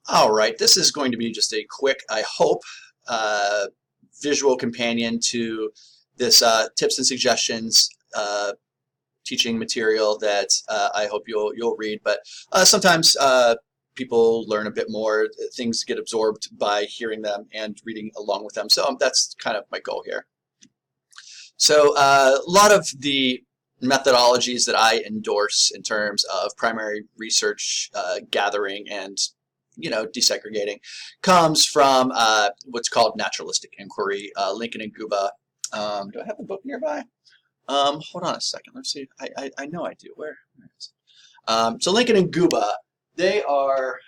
All right, this is going to be just a quick, I hope, uh, visual companion to this tips and suggestions teaching material that I hope you'll read. But sometimes people learn a bit more. Things get absorbed by hearing them and reading along with them. So that's kind of my goal here. So a lot of the methodologies that I endorse in terms of primary research gathering and desegregating comes from what's called naturalistic inquiry. Lincoln and Guba. Do I have the book nearby? Hold on a second. Let's see. I know I do. Where is it? So Lincoln and Guba, they are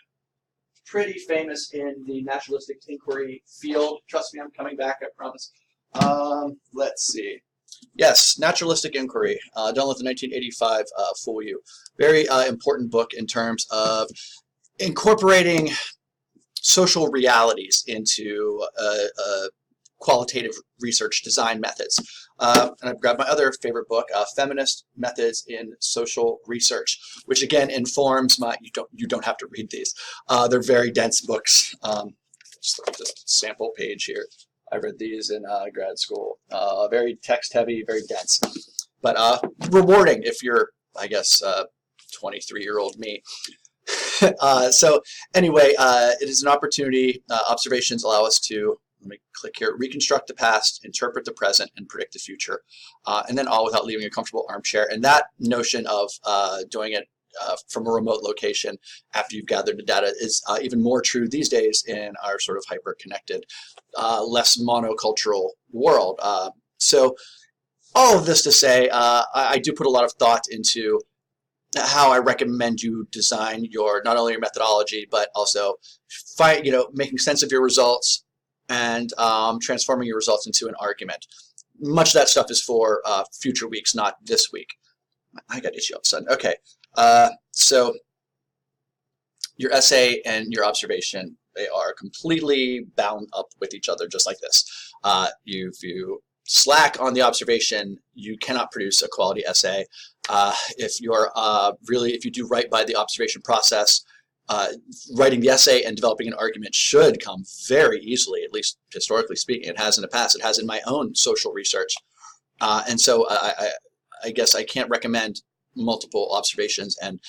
pretty famous in the naturalistic inquiry field. Trust me, I'm coming back, I promise. Let's see. Yes, Naturalistic Inquiry, done with the 1985 fool you. Very important book in terms of incorporating social realities into qualitative research design methods. And I've grabbed my other favorite book, Feminist Methods in Social Research, which again informs my, you don't have to read these. They're very dense books. Just look at this sample page here. I read these in grad school. Very text heavy, very dense, but rewarding if you're, I guess, 23-year-old me. So anyway, it is an opportunity. Observations allow us to, let me click here, reconstruct the past, interpret the present, and predict the future. And then all without leaving a comfortable armchair. And that notion of doing it from a remote location after you've gathered the data is even more true these days in our sort of hyper-connected, less monocultural world. So all of this to say, I do put a lot of thought into how I recommend you design your, not only your methodology, but also making sense of your results and transforming your results into an argument. Much of that stuff is for future weeks, not this week. I got itchy all of a sudden. Okay, so your essay and your observation, they are completely bound up with each other, just like this. If you slack on the observation, you cannot produce a quality essay. If you do right by the observation process, writing the essay and developing an argument should come very easily, at least historically speaking. It has in the past. It has in my own social research. And so I guess I can't recommend multiple observations and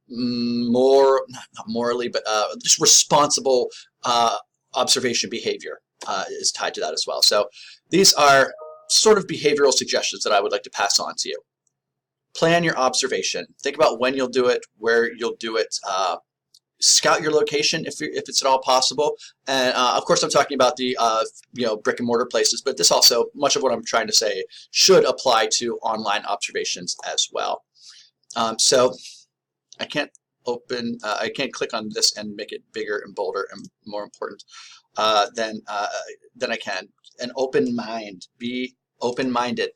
not morally, but just responsible observation behavior is tied to that as well. So these are sort of behavioral suggestions that I would like to pass on to you. Plan your observation. Think about when you'll do it, where you'll do it. Scout your location if it's at all possible. And of course, I'm talking about the brick and mortar places, but this also, much of what I'm trying to say, should apply to online observations as well. So I can't click on this and make it bigger and bolder and more important than I can. An open mind. Be open-minded.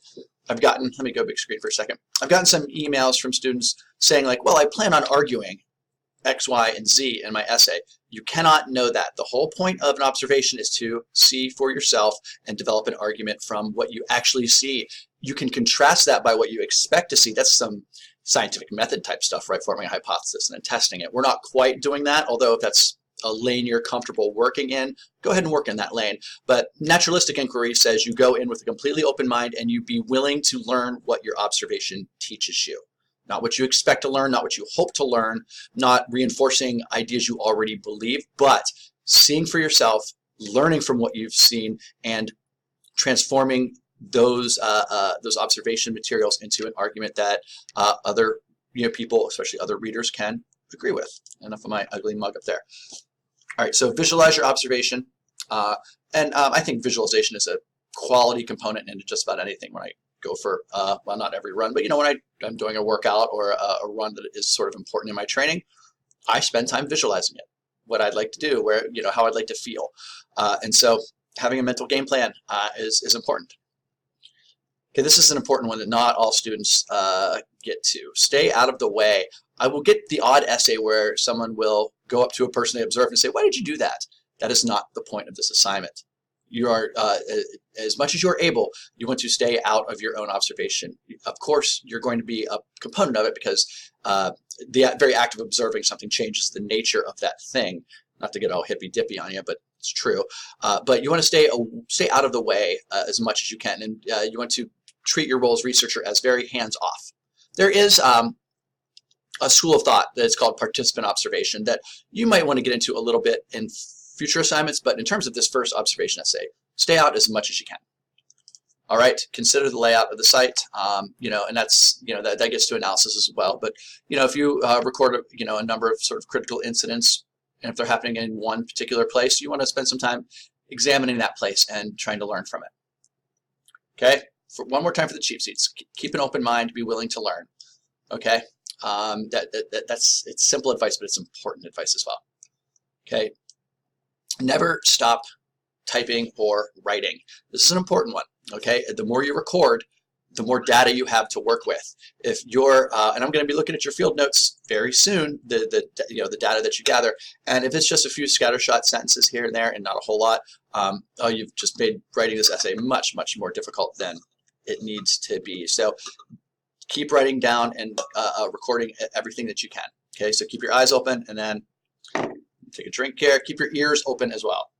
Let me go big screen for a second. I've gotten some emails from students saying like, well, I plan on arguing X, Y, and Z in my essay. You cannot know that. The whole point of an observation is to see for yourself and develop an argument from what you actually see. You can contrast that by what you expect to see. That's some scientific method type stuff, right? Forming a hypothesis and then testing it. We're not quite doing that, although if that's a lane you're comfortable working in, go ahead and work in that lane. But naturalistic inquiry says you go in with a completely open mind and you be willing to learn what your observation teaches you. Not what you expect to learn, not what you hope to learn, not reinforcing ideas you already believe, but seeing for yourself, learning from what you've seen, and transforming those observation materials into an argument that other people, especially other readers, can agree with. Enough of my ugly mug up there. All right, so visualize your observation. And I think visualization is a quality component into just about anything when I go for, well, not every run, but when I'm doing a workout or a run that is sort of important in my training, I spend time visualizing it, what I'd like to do, how I'd like to feel. And so having a mental game plan is important. Okay, this is an important one that not all students get to. Stay out of the way. I will get the odd essay where someone will go up to a person they observe and say, why did you do that? That is not the point of this assignment. you are, as much as you're able, you want to stay out of your own observation. Of course, you're going to be a component of it because the very act of observing something changes the nature of that thing. Not to get all hippy-dippy on you, but it's true. But you want to stay out of the way as much as you can, and you want to treat your role as researcher as very hands-off. There is a school of thought that's called participant observation that you might want to get into a little bit in future assignments, but in terms of this first observation essay, stay out as much as you can. All right, consider the layout of the site, and that's, that gets to analysis as well. But, if you record, a number of sort of critical incidents, and if they're happening in one particular place, you want to spend some time examining that place and trying to learn from it. Okay, one more time for the cheap seats. Keep an open mind, be willing to learn. Okay, it's simple advice, but it's important advice as well. Okay, never stop typing or writing. This is an important one. Okay, the more you record, the more data you have to work with. If you're, and I'm going to be looking at your field notes very soon, the data that you gather, and if it's just a few scattershot sentences here and there and not a whole lot, you've just made writing this essay much, much more difficult than it needs to be. So keep writing down and recording everything that you can. Okay, so keep your eyes open, and then take a drink here. Keep your ears open as well.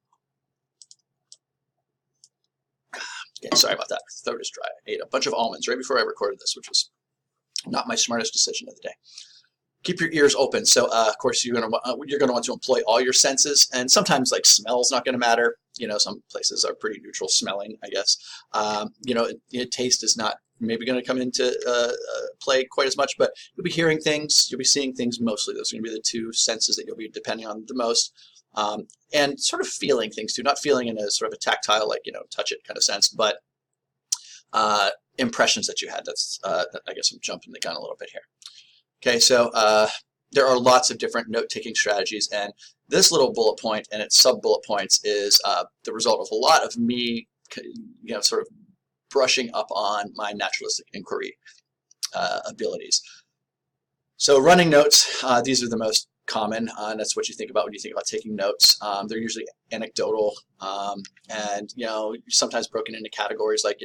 Okay, sorry about that. My throat is dry. I ate a bunch of almonds right before I recorded this, which was not my smartest decision of the day. Keep your ears open. So, of course, you're going to want to employ all your senses, and sometimes like smell's not going to matter. Some places are pretty neutral smelling, I guess. Taste is not maybe going to come into play quite as much, but you'll be hearing things, you'll be seeing things mostly. Those are going to be the two senses that you'll be depending on the most. And sort of feeling things too, not feeling in a sort of a tactile, like, touch it kind of sense, but impressions that you had. That's, I guess I'm jumping the gun a little bit here. Okay, so there are lots of different note-taking strategies, and this little bullet point and its sub-bullet points is the result of a lot of me, sort of brushing up on my naturalistic inquiry abilities. So running notes, these are the most common, and that's what you think about when you think about taking notes. They're usually anecdotal, and sometimes broken into categories like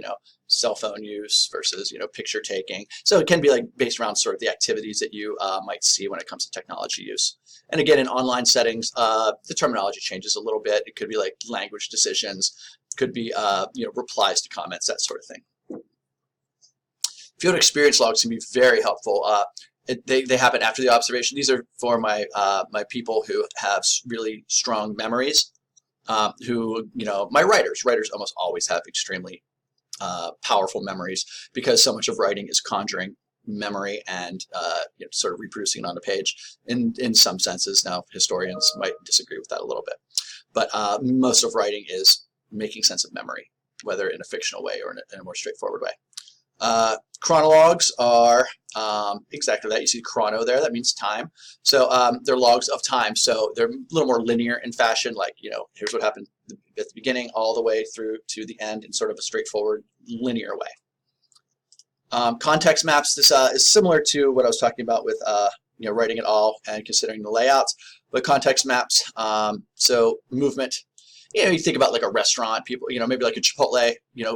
cell phone use versus picture taking. So it can be like based around sort of the activities that you might see when it comes to technology use. And again, in online settings, the terminology changes a little bit. It could be like language decisions, could be replies to comments, that sort of thing. Field experience logs can be very helpful. They happen after the observation. These are for my my people who have really strong memories. My writers almost always have extremely powerful memories because so much of writing is conjuring memory and sort of reproducing it on the page. In some senses, now historians might disagree with that a little bit, but most of writing is making sense of memory, whether in a fictional way or in a more straightforward way. Chronologues are exactly that. You see chrono there, that means time. So they're logs of time. So they're a little more linear in fashion, like, here's what happened at the beginning all the way through to the end in sort of a straightforward linear way. Context maps, this is similar to what I was talking about with writing it all and considering the layouts, but context maps, so movement. You think about like a restaurant, people, maybe like a Chipotle,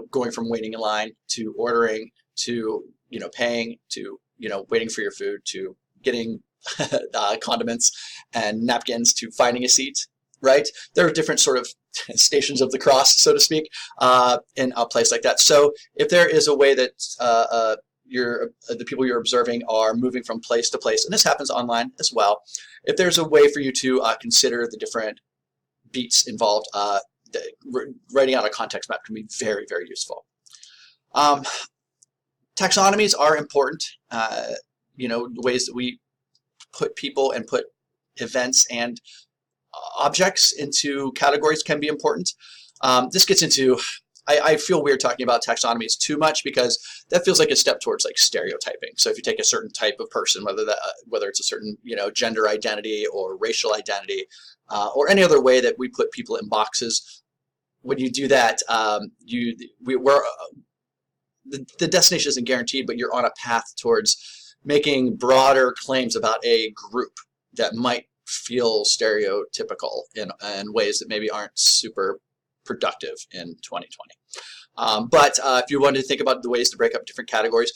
going from waiting in line to ordering to, paying to, waiting for your food to getting condiments and napkins to finding a seat, right? There are different sort of stations of the cross, so to speak, in a place like that. So if there is a way that the people you're observing are moving from place to place, and this happens online as well, if there's a way for you to consider the different beats involved, writing out a context map can be very, very useful. Taxonomies are important. The ways that we put people and put events and objects into categories can be important. This gets into, I feel weird talking about taxonomies too much because that feels like a step towards like stereotyping. So if you take a certain type of person, whether it's a certain gender identity or racial identity, or any other way that we put people in boxes, when you do that, the destination isn't guaranteed, but you're on a path towards making broader claims about a group that might feel stereotypical in ways that maybe aren't super productive in 2020. But if you wanted to think about the ways to break up different categories,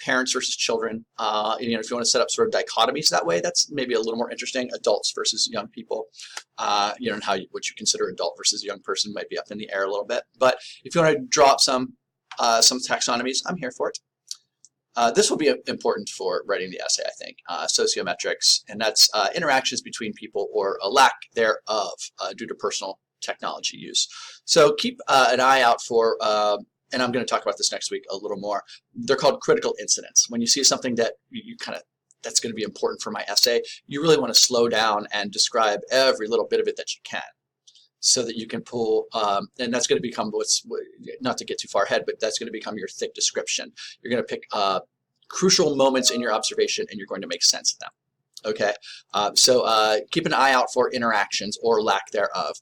parents versus children, if you want to set up sort of dichotomies that way, that's maybe a little more interesting. Adults versus young people, and what you consider adult versus young person might be up in the air a little bit. But if you want to draw up some taxonomies, I'm here for it. This will be important for writing the essay, I think. Sociometrics, and that's interactions between people or a lack thereof due to personal technology use. So keep an eye out for, and I'm going to talk about this next week a little more, they're called critical incidents. When you see something that that's going to be important for my essay, you really want to slow down and describe every little bit of it that you can, so that you can pull, and that's going to become not to get too far ahead, but that's going to become your thick description. You're going to pick crucial moments in your observation and you're going to make sense of them. Okay, so keep an eye out for interactions or lack thereof.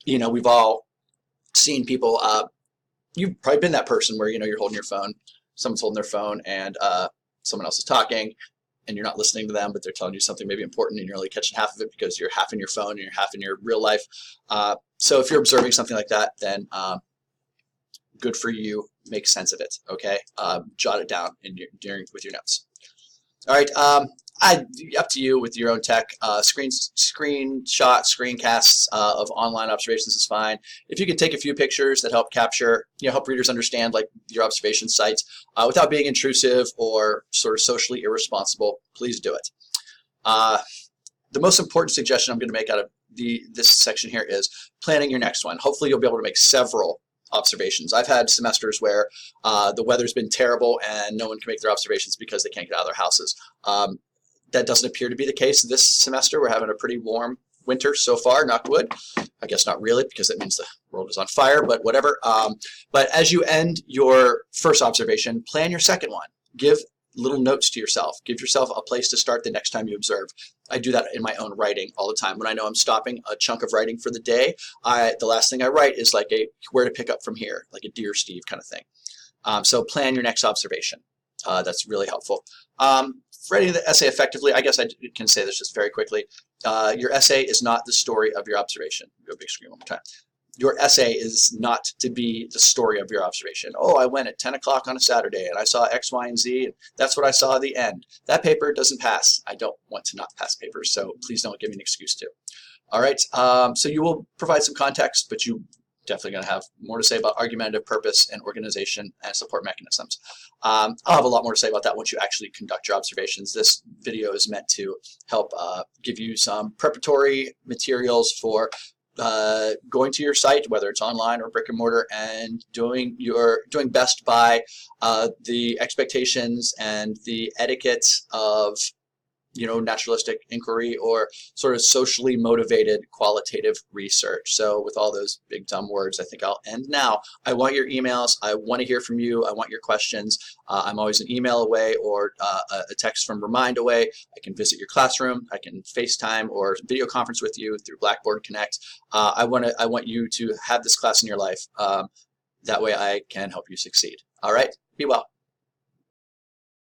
We've all seen people, you've probably been that person where, you're holding your phone, someone's holding their phone and someone else is talking and you're not listening to them, but they're telling you something maybe important and you're only catching half of it because you're half in your phone and you're half in your real life. So if you're observing something like that, then good for you, make sense of it, okay? Jot it down with your notes. All right, up to you with your own tech. Screenshots, screencasts of online observations is fine. If you could take a few pictures that help capture, help readers understand like your observation sites without being intrusive or sort of socially irresponsible, please do it. The most important suggestion I'm going to make out of this section here is planning your next one. Hopefully you'll be able to make several observations. I've had semesters where the weather's been terrible and no one can make their observations because they can't get out of their houses. That doesn't appear to be the case this semester. We're having a pretty warm winter so far, knock wood. I guess not really, because that means the world is on fire, but whatever. But as you end your first observation, plan your second one. Give little notes to yourself. Give yourself a place to start the next time you observe. I do that in my own writing all the time. When I know I'm stopping a chunk of writing for the day, the last thing I write is like where to pick up from here, like a Dear Steve kind of thing. So plan your next observation. That's really helpful. For writing the essay effectively, I guess I can say this just very quickly. Your essay is not the story of your observation. Go big screen one more time. Your essay is not to be the story of your observation. Oh, I went at 10 o'clock on a Saturday and I saw X, Y, and Z, and that's what I saw at the end. That paper doesn't pass. I don't want to not pass papers, so please don't give me an excuse to. All right, so you will provide some context, but you definitely going to have more to say about argumentative purpose and organization and support mechanisms. I'll have a lot more to say about that once you actually conduct your observations. This video is meant to help give you some preparatory materials for going to your site, whether it's online or brick and mortar, and doing best by the expectations and the etiquette of naturalistic inquiry or sort of socially motivated qualitative research. So with all those big dumb words, I think I'll end now. I want your emails. I want to hear from you. I want your questions. I'm always an email away or a text from Remind away. I can visit your classroom. I can FaceTime or video conference with you through Blackboard Connect. I want you to have this class in your life. That way I can help you succeed. All right, be well.